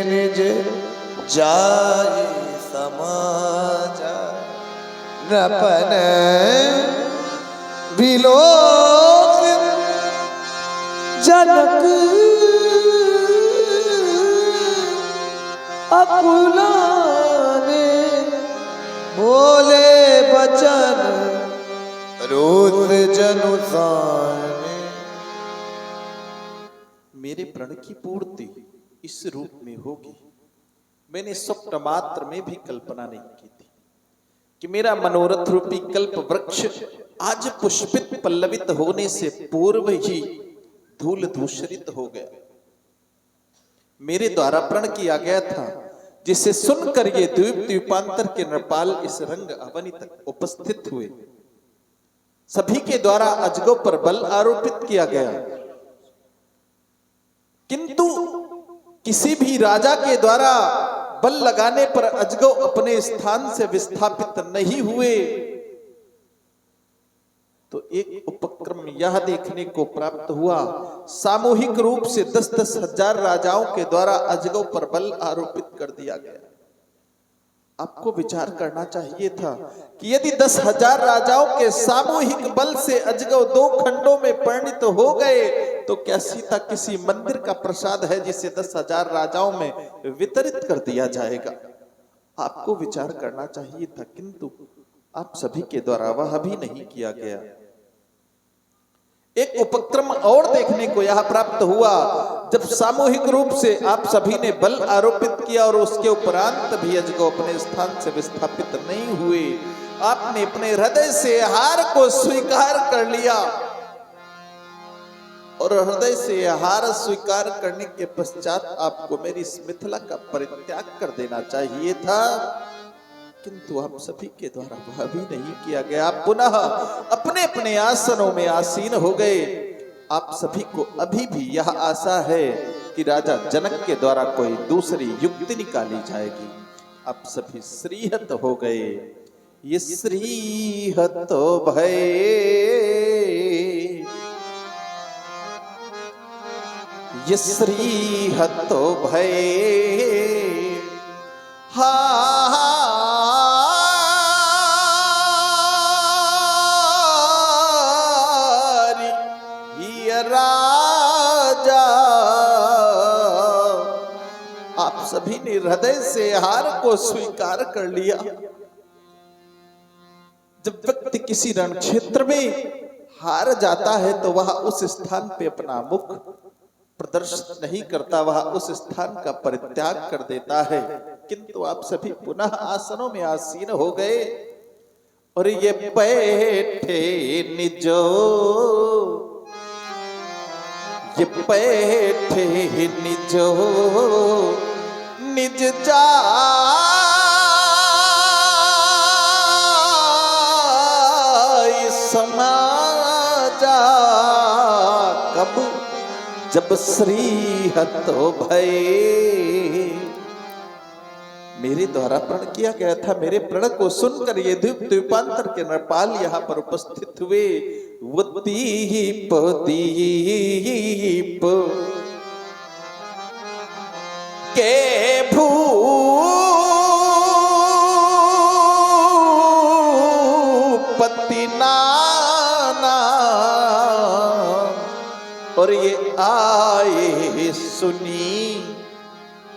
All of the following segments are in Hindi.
निज जाय समाजा नपन विलोक जनक अकुलाने बोले बचन रोज जनुसाने। मेरे प्रण की पूर्ति इस रूप में होगी, मैंने स्वप्न मात्र में भी कल्पना नहीं की थी कि मेरा मनोरथ रूपी कल्प वृक्ष आज पुष्पित पल्लवित होने से पूर्व ही धूल धूसरित हो गया। मेरे द्वारा प्रण किया गया था, जिसे सुनकर ये द्वीप द्वीपांतर के नृपाल इस रंग अवनी तक उपस्थित हुए। सभी के द्वारा अजगों पर बल आरोपित किया गया, किंतु किसी भी राजा के द्वारा बल लगाने पर अजगौ अपने स्थान से विस्थापित नहीं हुए। तो एक उपक्रम यह देखने को प्राप्त हुआ, सामूहिक रूप से 10-10 हजार राजाओं के द्वारा अजगौ पर बल आरोपित कर दिया गया। आपको विचार करना चाहिए था कि यदि 10,000 राजाओं के सामूहिक बल से अजगौ 2 खंडों में परिणत हो गए तो क्या सीता किसी मंदिर का प्रसाद है जिसे 10,000 राजाओं में वितरित कर दिया जाएगा? आपको विचार करना चाहिए था, किंतु आप सभी के द्वारा वह भी नहीं किया गया। एक उपक्रम और देखने को यह प्राप्त हुआ, जब सामूहिक रूप से आप सभी ने बल आरोपित किया और उसके उपरांत भी अजगौ अपने स्थान से विस्थापित नहीं हुए, आपने अपने हृदय से हार को स्वीकार कर लिया और हृदय से हार स्वीकार करने के पश्चात आपको मेरी इस मिथिला का परित्याग कर देना चाहिए था, किंतु आप सभी के द्वारा वह भी नहीं किया गया। आप पुनः अपने अपने आसनों में आसीन हो गए। आप सभी को अभी भी यह आशा है कि राजा जनक के द्वारा कोई दूसरी युक्ति निकाली जाएगी। आप सभी श्रीहत हो गए। ये श्रीहत भय, ये श्रीहत भय राजा। आप सभी ने हृदय से हार को स्वीकार कर लिया। जब व्यक्ति किसी रण क्षेत्र में हार जाता है तो वह उस स्थान पे अपना मुख प्रदर्शित नहीं करता, वह उस स्थान का परित्याग कर देता है। किंतु आप सभी पुनः आसनों में आसीन हो गए और ये बैठे निजो, ये बैठे निजो निज जाय समाजा। कब? जब श्रीहत भय, मेरे द्वारा प्रण किया गया था। मेरे प्रण को सुनकर ये द्वीप द्वीपांतर के नरपाल यहाँ पर उपस्थित हुए। वो दीप दीप के भूपति नाना और ये आए सुनी।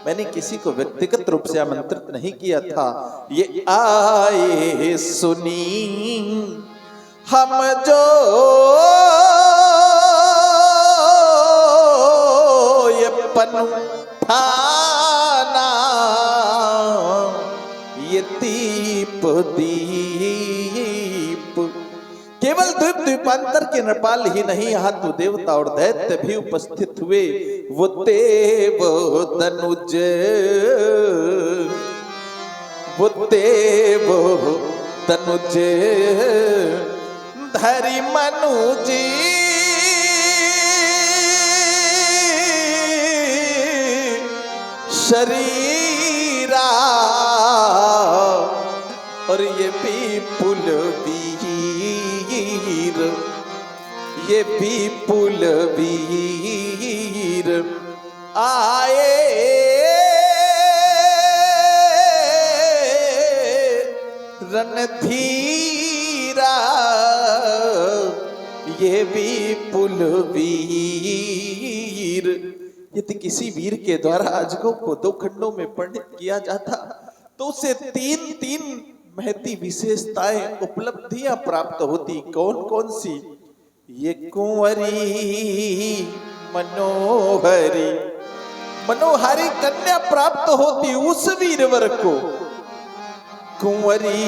मैंने किसी को व्यक्तिगत रूप से आमंत्रित नहीं किया था। ये आए सुनी हम जो ये पनठाना, ये दीप दीप। केवल द्वीप द्वीपांतर के नरपाल ही नहीं, यहाँ तो देवता और दैत्य भी उपस्थित हुए। वो देव तनुज, वो देव तनुज धरि मनुजी शरीरा और ये विपुल वीर, ये विपुल वीर आए रणधीरा ये भी पुलवीर। यदि किसी वीर के द्वारा अजगों को 2 खंडों में पंडित किया जाता तो उसे 3 महती विशेषताएं उपलब्धियां प्राप्त होती। कौन कौन सी? ये कुंवरी मनोहरी, मनोहारी कन्या प्राप्त होती उस वीरवर को। कुंवरी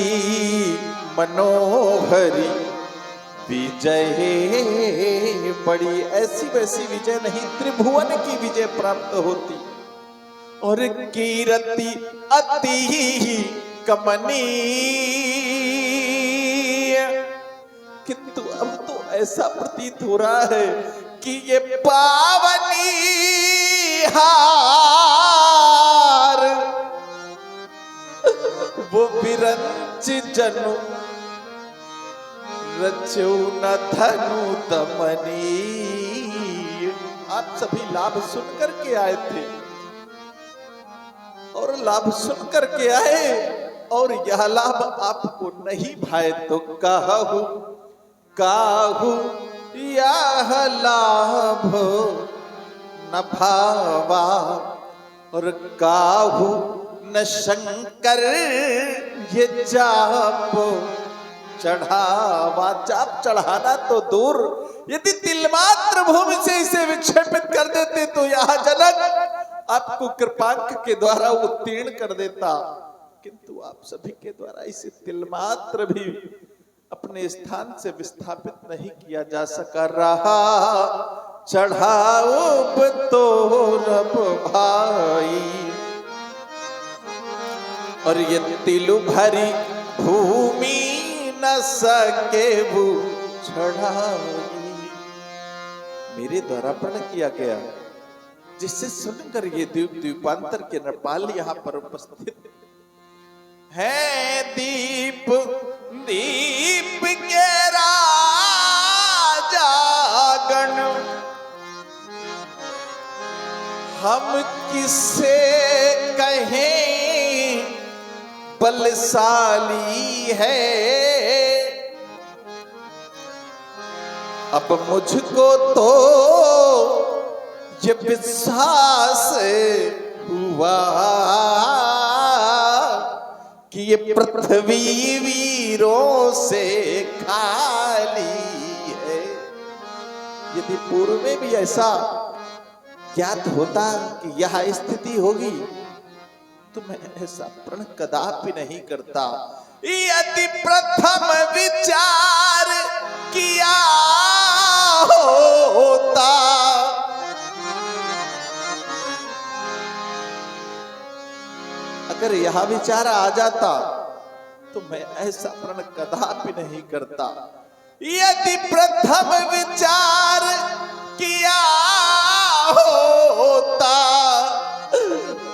मनोहरी विजय बड़ी, ऐसी वैसी विजय नहीं, त्रिभुवन की विजय प्राप्त होती। और कीर्ति अति कमनीय, किंतु अब तो ऐसा प्रतीत हो रहा है कि ये पावनी हार वो विरंच जनु रचो न धनु दमनी। आप सभी लाभ सुनकर के आए थे और लाभ सुनकर के आए, और यह लाभ आपको नहीं भाए तो काहू काहू यह लाभ न भावा, और काहू न शंकर ये जाप चढ़ावा। चाप चढ़ाना तो दूर, यदि तिलमात्र भूमि से इसे विक्षेपित कर देते तो यह जनक आपको कृपांक के द्वारा उत्तीर्ण कर देता, किंतु आप सभी के द्वारा इसे तिलमात्र भी अपने स्थान से विस्थापित नहीं किया जा सका। रहा चढ़ाओ तो रब भाई, और ये तिलु भरी भूमि न सके वो चढ़ाई। मेरे द्वारा प्रण किया गया, जिससे सुनकर ये द्वीप द्वीपांतर के नरपाल यहाँ पर उपस्थित है। दीप दीप के राजागण हम किससे कहें बलशाली है। अब मुझको तो ये विश्वास हुआ कि ये पृथ्वी वीरों से खाली है। यदि पूर्व में भी ऐसा ज्ञात होता कि यह स्थिति होगी तो मैं ऐसा प्रण कदापि नहीं करता। यदि प्रथम विचार किया होता अगर यह विचार आ जाता तो मैं ऐसा प्रण कदापि नहीं करता। यदि प्रथम विचार किया होता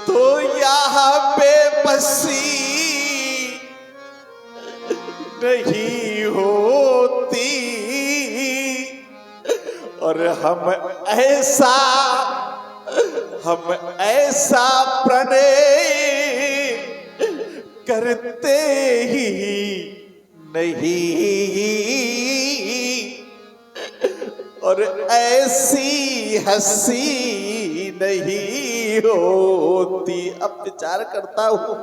तो यहाँ पे बसी नहीं होती, और हम ऐसा प्रणय करते ही नहीं, और ऐसी हंसी नहीं होती। अब विचार करता हूं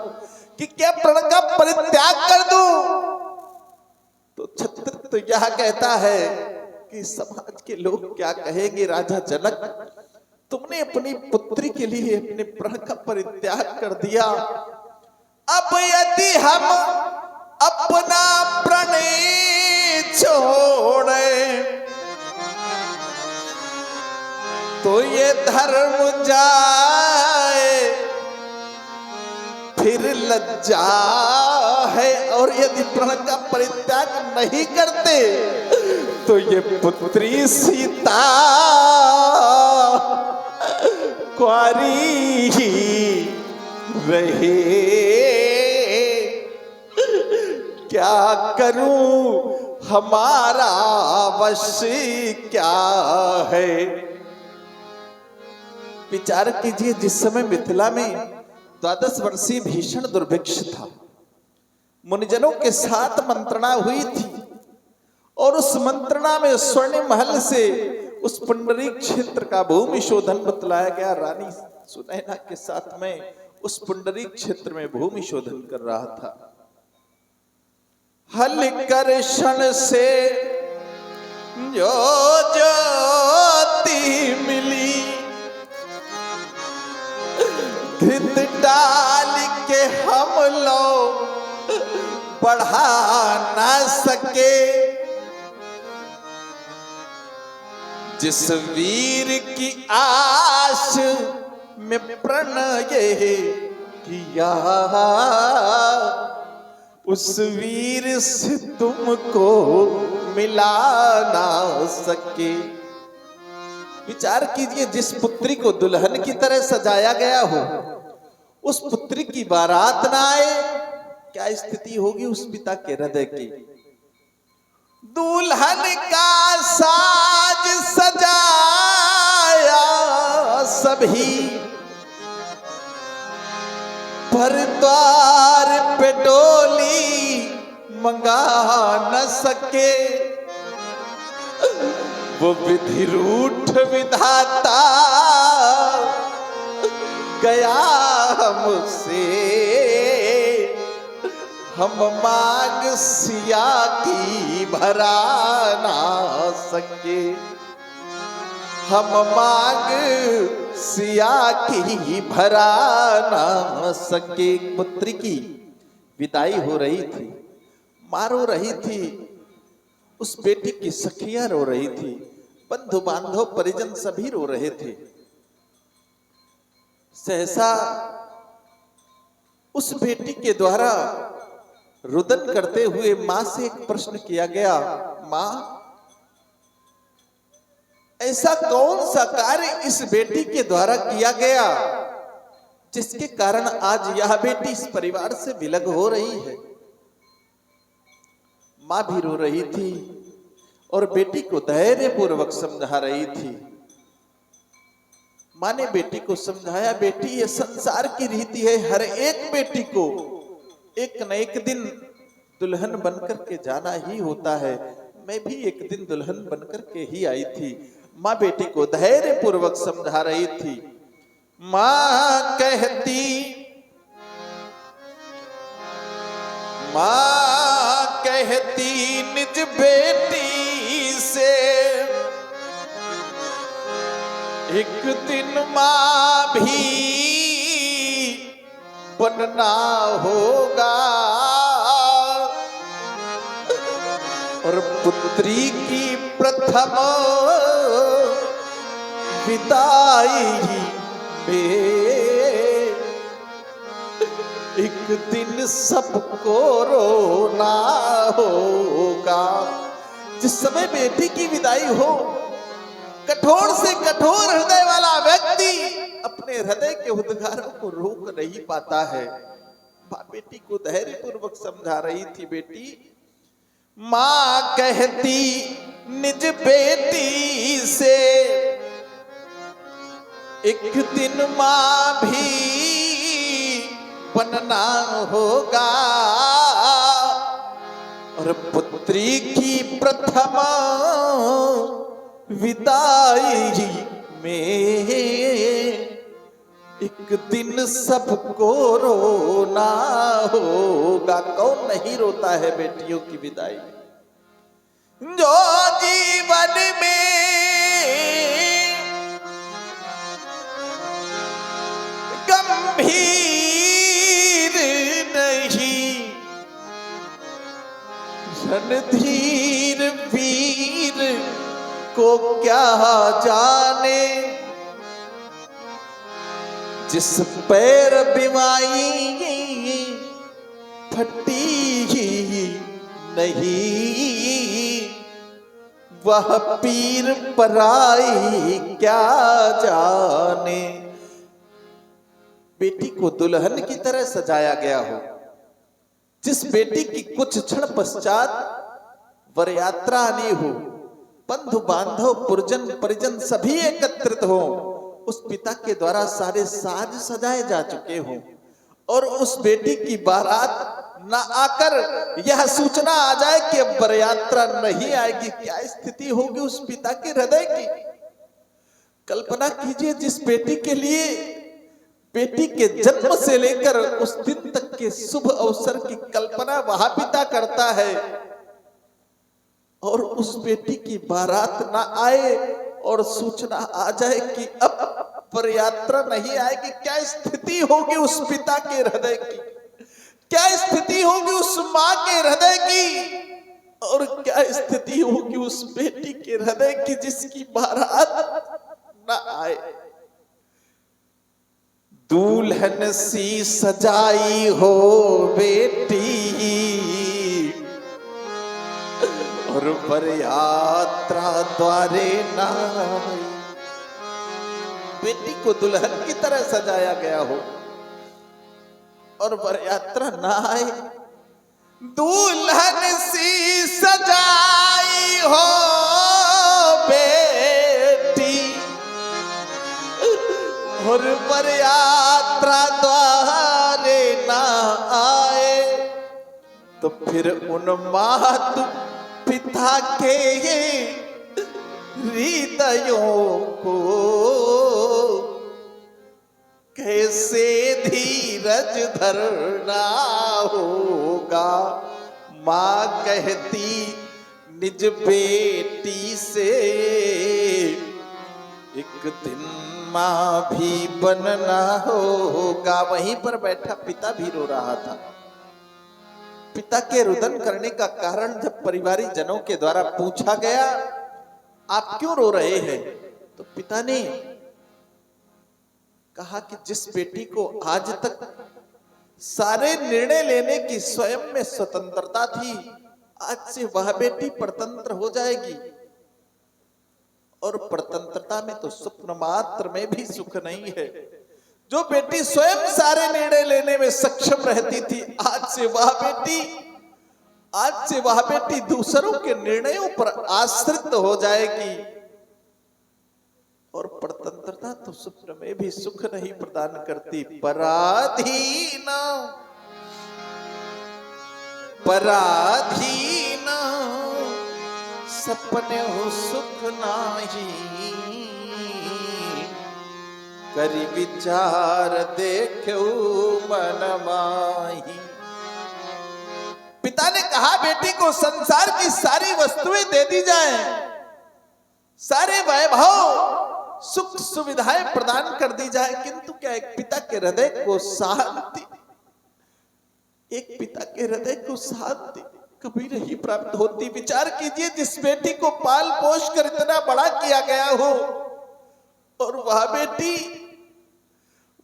कि क्या प्रण का परित्याग कर दूं, तो छत्र तो यह कहता है कि समाज के लोग क्या कहेंगे। राजा जनक, तुमने अपनी पुत्री के लिए अपने प्रण का परित्याग कर दिया। अब यदि हम अपना प्रणय छोड़े तो ये धर्म जाए, फिर लज्जा है। और यदि प्रण का परित्याग नहीं करते तो ये पुत्री सीता कुंवारी ही रहे। क्या करूं, हमारा वश क्या है। विचार कीजिए, जिस समय मिथिला में 12 वर्षीय भीषण दुर्भिक्ष था, मुनिजनों के साथ मंत्रणा हुई थी और उस मंत्रणा में स्वर्ण महल से उस पुंडरीक क्षेत्र का भूमि शोधन बतलाया गया। रानी सुनैना के साथ में उस पुंडरीक क्षेत्र में भूमि शोधन कर रहा था। हलकर्षण से जो ज्योति मिली, घृत डाल के हम लोग बढ़ा ना सके। जिस वीर की आश में प्रणय किया, उस वीर से तुमको मिला ना सके। विचार कीजिए, जिस पुत्री को दुल्हन की तरह सजाया गया हो, उस पुत्री की बारात ना आए, क्या स्थिति होगी उस पिता के हृदय की। दुल्हन का साज सजाया सभी, पर द्वार पे डोली मंगा न सके। वो विधि रूठ विधाता गया हमसे, हम मांग सिया की भरा ना सके। हम मांग सिया की भरा ना सके। पुत्री की विदाई हो रही थी, माँ रो रही थी, उस बेटी की सखियां रो रही थी, बंधु बांधव परिजन सभी रो रहे थे। सहसा उस बेटी के द्वारा रुदन करते हुए मां से एक प्रश्न किया गया, मां ऐसा कौन सा कार्य इस बेटी के द्वारा किया गया जिसके कारण आज यह बेटी इस परिवार से विलग हो रही है। मां भी रो रही थी और बेटी को धैर्य पूर्वक समझा रही थी। मां ने बेटी को समझाया, बेटी ये संसार की रीति है, हर एक बेटी को एक न एक दिन दुल्हन बनकर के जाना ही होता है। मैं भी एक दिन दुल्हन बनकर के ही आई थी। मां बेटी को धैर्य पूर्वक समझा रही थी। मां कहती निज बेटी से, एक दिन मां भी बनना होगा और पुत्री की प्रथम विदाई में एक दिन सबको रोना होगा। जिस समय बेटी की विदाई हो, कठोर से कठोर हृदय वाला व्यक्ति अपने हृदय के उद्गारों को रोक नहीं पाता है। मां बेटी को धैर्य पूर्वक समझा रही थी। बेटी, मां कहती निज बेटी से, एक दिन मां भी बनना होगा और पुत्री की प्रथम विदाई में एक दिन सबको रोना होगा। कौन नहीं रोता है बेटियों की विदाई। जो जीवन में गंभीर नहीं, रणधीर वीर को क्या जाने। जिस पैर बिमाई फटी नहीं, वह पीर पराई क्या जाने। बेटी को दुल्हन की तरह सजाया गया हो, जिस बेटी की कुछ क्षण पश्चात वर यात्रा आनी हो, बंधु बांधव पुरजन परिजन सभी एकत्रित हो, उस पिता के द्वारा सारे साज सजाए जा चुके हों और उस बेटी की बारात ना आकर यह सूचना आ जाए कि अब वर यात्रा नहीं आएगी, क्या स्थिति होगी उस पिता के हृदय की। कल्पना कीजिए, जिस बेटी के लिए बेटी के जन्म से लेकर उस दिन तक के शुभ अवसर की कल्पना वह पिता करता है, और उस बेटी की बारात ना आए और सूचना आ जाए कि अब पर यात्रा नहीं आएगी, क्या स्थिति होगी उस पिता के हृदय की, क्या स्थिति होगी उस मां के हृदय की, और क्या स्थिति होगी उस बेटी के हृदय की जिसकी बारात ना आए। दुल्हन सी सजाई हो बेटी और पर यात्रा द्वारे ना आई। बेटी को दुल्हन की तरह सजाया गया हो और वर यात्रा ना आए। दुल्हन सी सजाई हो बेटी और वर यात्रा द्वारे ना आए, तो फिर उन मातु पिता के हृदयों को कैसे धीरज धरना होगा। मां कहती निज बेटी से एक दिन मां भी बनना होगा। वहीं पर बैठा पिता भी रो रहा था। पिता के रुदन करने का कारण जब परिवारिक जनों के द्वारा पूछा गया, आप क्यों रो रहे हैं, तो पिता ने कहा कि जिस बेटी को आज तक सारे निर्णय लेने की स्वयं में स्वतंत्रता थी, आज से वह बेटी परतंत्र हो जाएगी। और परतंत्रता में तो स्वप्न मात्र में भी सुख नहीं है। जो बेटी स्वयं सारे निर्णय लेने में सक्षम रहती थी, आज से वह बेटी दूसरों के निर्णयों पर आश्रित हो जाएगी। और परतंत्रता तो स्वप्न में भी सुख नहीं प्रदान करती। पराधीन सपने हो सुख नाही, करी विचार देखो मन माही। पिता ने कहा बेटी को संसार की सारी वस्तुएं दे दी जाएं, सारे वैभव सुख सुविधाएं प्रदान कर दी जाए, किंतु क्या एक पिता के हृदय को शांति, एक पिता के हृदय को शांति कभी नहीं प्राप्त होती। विचार कीजिए, जिस बेटी को पाल पोष कर इतना बड़ा किया गया हो और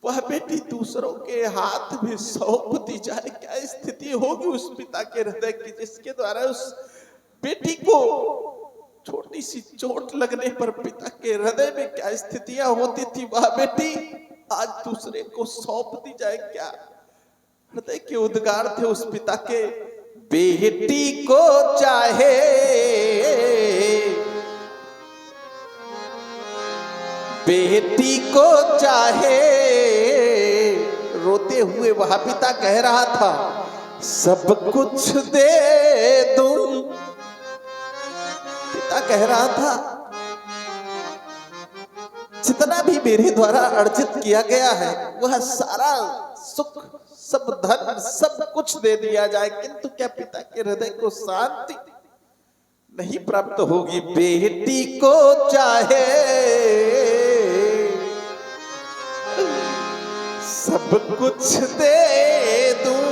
वह बेटी दूसरों के हाथ में सौंप दी जाए, क्या स्थिति होगी उस पिता के हृदय की, जिसके द्वारा उस बेटी को छोटी सी चोट लगने पर पिता के हृदय में क्या स्थितियां होती थी। वह बेटी आज दूसरे को सौंप दी जाए, क्या हृदय के उद्गार थे उस पिता के। बेटी को चाहे रोते हुए वह पिता कह रहा था, सब कुछ दे दूं। पिता कह रहा था, जितना भी मेरे द्वारा अर्जित किया गया है वह सारा सुख, सब धन, सब कुछ दे दिया जाए, किंतु क्या पिता के हृदय को शांति नहीं प्राप्त होगी। बेटी को चाहे सब कुछ दे दूं,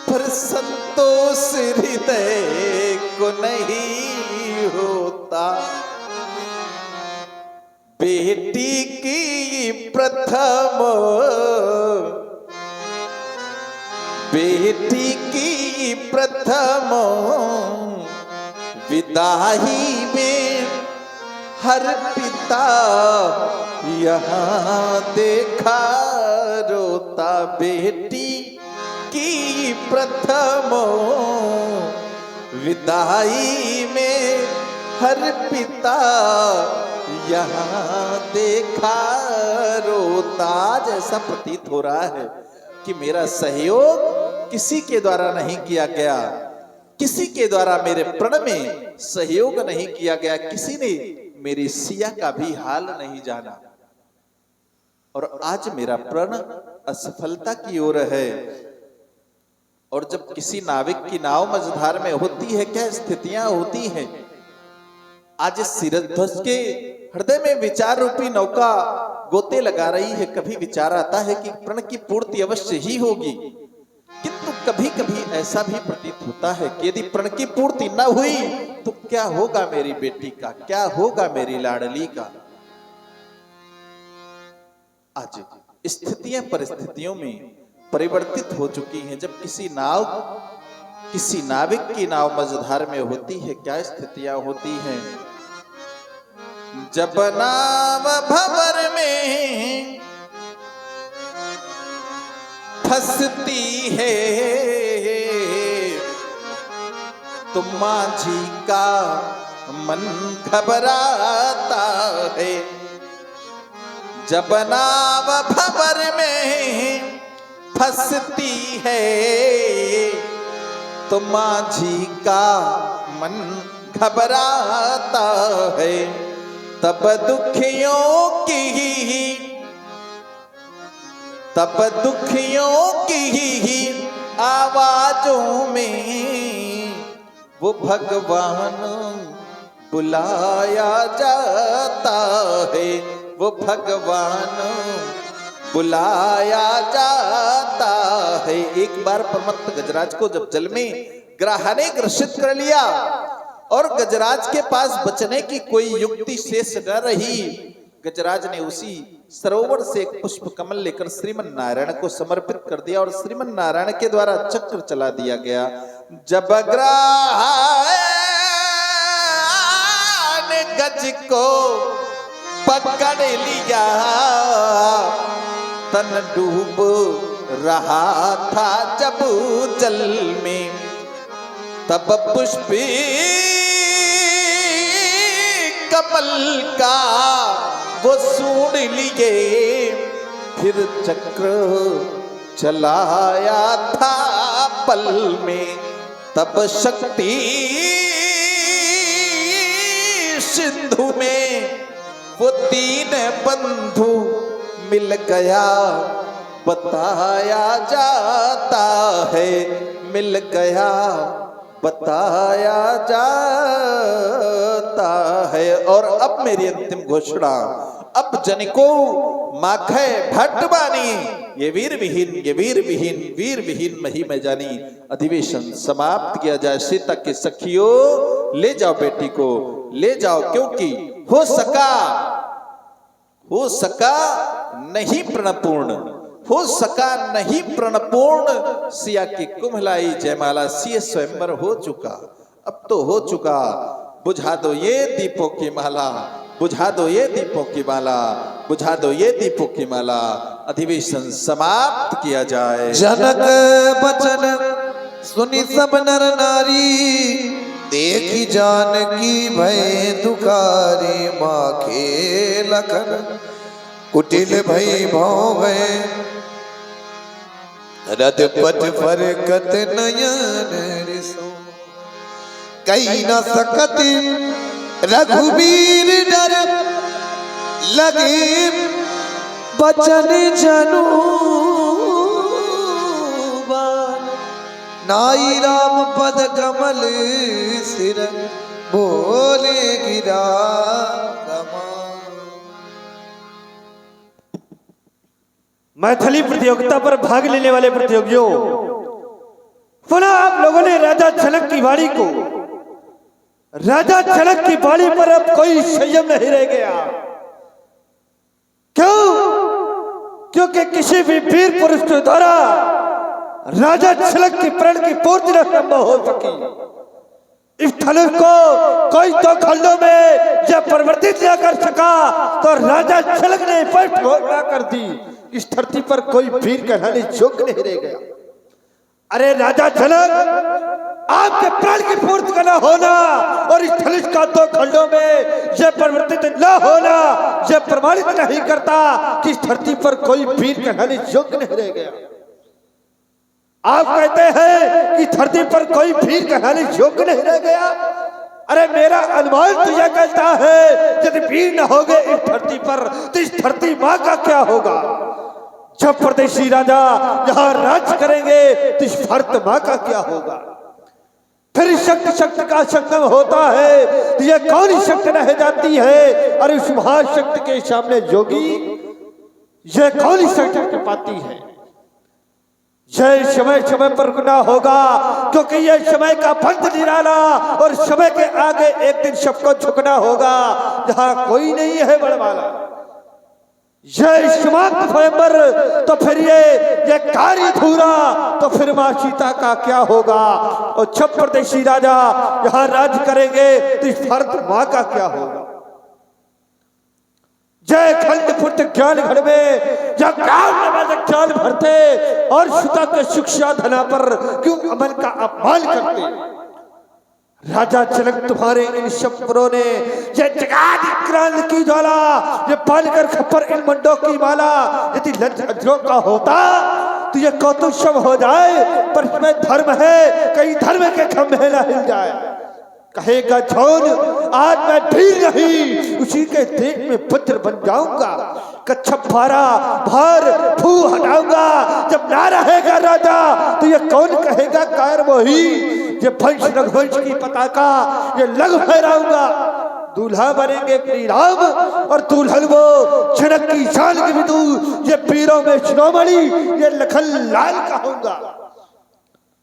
पर संतोष हृदय को नहीं होता। बेटी की प्रथम विदाई में हर पिता यहाँ देखा रोता। बेटी की प्रथम विदाई में हर पिता यहाँ देखा रोता। जैसा प्रतीत हो रहा है कि मेरा सहयोग किसी के द्वारा नहीं किया गया, किसी के द्वारा मेरे प्रण में सहयोग नहीं किया गया, किसी ने मेरी सिया का भी हाल नहीं जाना, और आज मेरा प्रण असफलता की ओर है। और जब किसी नाविक की नाव मझधार में होती है, क्या स्थितियां होती हैं। आज शिरध्वज के हृदय में विचार रूपी नौका गोते लगा रही है। कभी विचार आता है कि प्रण की पूर्ति अवश्य ही होगी, किंतु कभी कभी ऐसा भी प्रतीत होता है कि यदि प्रण की पूर्ति न हुई तो क्या होगा मेरी बेटी का, क्या होगा मेरी लाडली का। आज स्थितियां परिस्थितियों में परिवर्तित हो चुकी हैं। जब किसी नाविक की नाव मझधार में होती है, क्या स्थितियां होती हैं। जब नाव भंवर में फंसती है तो माझी का मन घबराता है। जब नाव भंवर में फंसती है तो माझी का मन घबराता है। तब दुखियों की आवाजों में वो भगवान बुलाया जाता है, वो भगवान बुलाया जाता है। एक बार परमत्त गजराज को जब जल में ग्राह ने ग्रसित कर लिया और गजराज के पास बचने की कोई युक्ति शेष न रही, गजराज ने उसी सरोवर से एक पुष्प कमल लेकर श्रीमन नारायण को समर्पित कर दिया और श्रीमन नारायण के द्वारा चक्र चला दिया गया। जब ग्राह ने गज को पकड़ लिया, तन डूब रहा था जब जल में, तब पुष्पी कमल का वो सूंड लिए, फिर चक्र चलाया था पल में। तब शक्ति सिंधु में वो तीन बंधु मिल गया, बताया जाता है, मिल गया बताया जाता है। और अब मेरी अंतिम घोषणा, अब जनिको माखै भट्ट बानी, ये वीर विहीन मही में जानी। अधिवेशन समाप्त किया जाए। सीता के सखियों ले जाओ बेटी को, ले जाओ, क्योंकि हो सका नहीं प्रणपूर्ण, हो सका नहीं प्रणपूर्ण। सिया की कुम्हलाई जयमाला, सिय स्वयंवर हो चुका, अब तो हो चुका। बुझा दो ये दीपों की माला, बुझा दो ये दीपों की माला, बुझा दो ये दीपों की माला। अधिवेशन समाप्त किया जाए। जनक बचन सुनी सब नर नारी, देखी जानकी भय दुखारी। माखे लखन कुटिल भई भौ गए, रथ पथ फरकत नयन रिसो। कई न सकत रघुबीर डर, लगे बचन जनु बान। नाई राम पद कमल सिर, बोले गिरा मैथिली प्रतियोगिता पर भाग लेने वाले प्रतियोगियों, पुनः आप लोगों ने राजा जनक की बाड़ी को, राजा जनक की बाड़ी पर अब कोई संयम नहीं रह गया। क्यों? क्योंकि किसी भी वीर पुरुष के द्वारा राजा जनक की प्रण की पूर्ति न संभव हो सकी। इस धनुष को कोई दो खंडों में जब परिवर्तित न कर सका तो राजा जनक ने स्पष्ट घोषणा कर दी, इस धरती पर कोई वीर कहलाने योग्य नहीं रह गया। अरे राजा जनक, आपके प्राण की पूर्ति का न होना और इस धनुष का दो खंडों में यह परिवर्तित न होना, यह प्रमाणित नहीं करता कि इस धरती पर कोई वीर कहलाने योग्य नहीं रह गया। आप कहते हैं कि धरती पर कोई वीर कहलाने योग्य नहीं रह गया। अरे मेरा अनुमान तो यह कहता है यदि वीर न होगे इस धरती पर तो इस धरती माँ का क्या होगा। जब परदेशी राजा यहाँ राज करेंगे तो इस भारत माँ का क्या होगा। फिर शक्ति का संगम होता है तो यह कौन ही शक्ति रह जाती है। और उस महाशक्ति के सामने योगी यह कौन ही शक्ति पाती है। यह समय समय पर गुना होगा क्योंकि यह समय का बंध निराला और समय के आगे एक दिन सबको झुकना होगा जहां कोई नहीं है बड़वाला। यह समाप्त स्वयंवर तो फिर ये कार्य अधूरा तो फिर मां सीता का क्या होगा। और जब परदेशी राजा यहाँ राज करेंगे तो इस भारत माँ का क्या होगा। जय खंड पुत्र ज्ञान घर में जब ज्ञान भरते और सुता के शिक्षा धना पर क्यों अमल का अपमान करते। राजा जनक तुम्हारे इन शब्दों ने ये जगाद क्रांति की ज्वाला ये पालकर खप्पर इन मंडों की माला यदि लज्जों का होता तो ये कौतुक शव हो जाए। पर इसमें धर्म है कहीं धर्म के खंभे न हिल जाए। कहेगा झोन आज मैं ढील नहीं उसी के देख में पुत्र बन जाऊंगा। कच्छप भार फू हटाऊंगा। जब ना रहेगा राजा तो ये कौन कहेगा कायर मोही। ये वंश रघुवंश की पताका ये लग फहराऊंगा। दूल्हा बनेंगे श्री राम और दुल्हन वो झनक की शान की विदू। ये पीरों में शिरोमणि ये लखन लाल कहूंगा।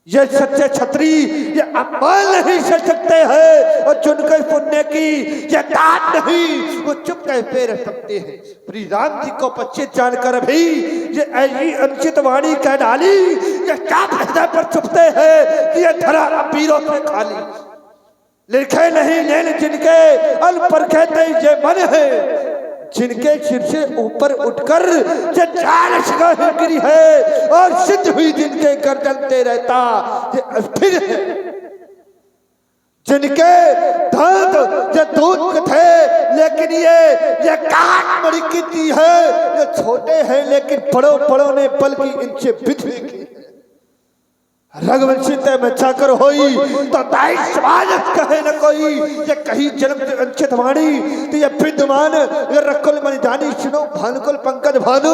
ये सच्चे छत्री ये अपमान नहीं सह सकते हैं और चुनकर पुण्य की ये दात नहीं वो चुप कह पे रह सकते हैं। श्री राम जी को पश्चित जानकर भी ये ऐसी अनुचित वाणी कह डाली ये चाप हृदय पर चुपते हैं कि ये धरा पीरों से खाली। लिखे नहीं नैन जिनके अल पर कहते ये मन है जिनके सिर से ऊपर उठकर गिरी है और सिद्ध हुई जिनके गर्दनते रहता ये फिर है। जिनके दांत ये दूध थे लेकिन ये काट मड़की है। ये छोटे हैं लेकिन बड़ों ने बल की इनसे बिछड़े की। रघुवंशी तय में चाकर होई तो दाई समाज कहे न कोई। ये कहीं जन्म अंचित वाणी तो ये विद्यमान ये रकुल मन जानी सुनो भानुकुल पंकज भानु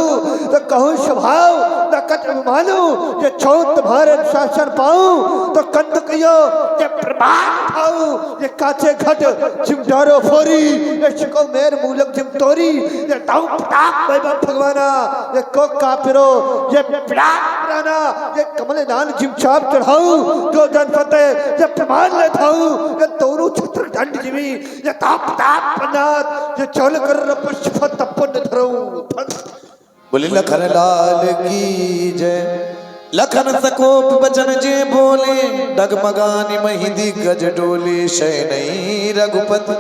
तो कहूँ स्वभाव न कट मानो। ये चौथ तुम्हारे शासन पाऊं तो कंद कहो ये प्रभात खाऊं। ये काचे घट चिमटारो फोरी ये शिको मेर मूलक जिम तोरी। ये ताऊ प्रताप वैभव भगवाना ये को कापिरो ये प्राणा ये कमल दान जिम चाप चढ़ाऊं जो जनपते ये प्रमाण ले थाऊं। ये दोनों छत्र दंड जीवी ये ताप पन्नाथ ये चल कर पुष्प तपन धरऊं। बोले लखन लाल की जय। लखन सकोप बचन जे बोले डगमगानी महिंदी गज डोले शयनई रघुपति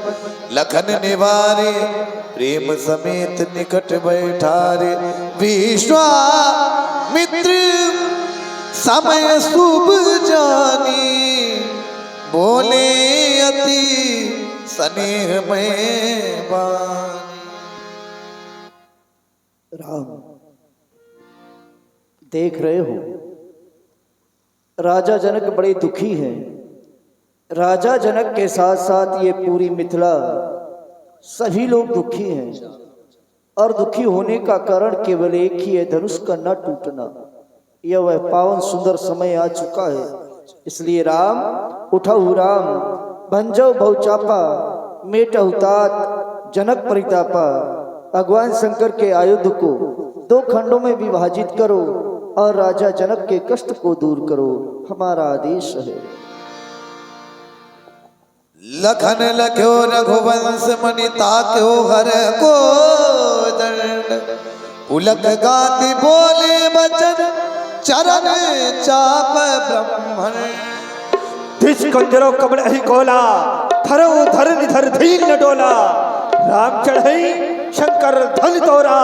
लखन निवारे प्रेम समेत निकट बैठारे। विश्वामित्र समय शुभ जानी बोले अति स्नेह में बानी। राम देख रहे हो राजा जनक बड़े दुखी हैं। राजा जनक के साथ साथ ये पूरी मिथिला सभी लोग दुखी हैं और दुखी होने का कारण केवल एक ही है धनुष का न टूटना। यह वह पावन सुंदर समय आ चुका है। इसलिए राम उठऊ राम भंजो बहुचापा मेटहु तात जनक परितापा। भगवान शंकर के आयुध को 2 खंडों में विभाजित करो और राजा जनक के कष्ट को दूर करो हमारा आदेश है। लखन लख्यो रघुवंश मणि ताक्यो हर को दंड उलक गाति बोले बचन चरण चाप ब्रह्मण। दिस कंजरो कमल ही कोला थरो धर निधर धीर न डोला। राम चढ़ई शंकर धन तोरा।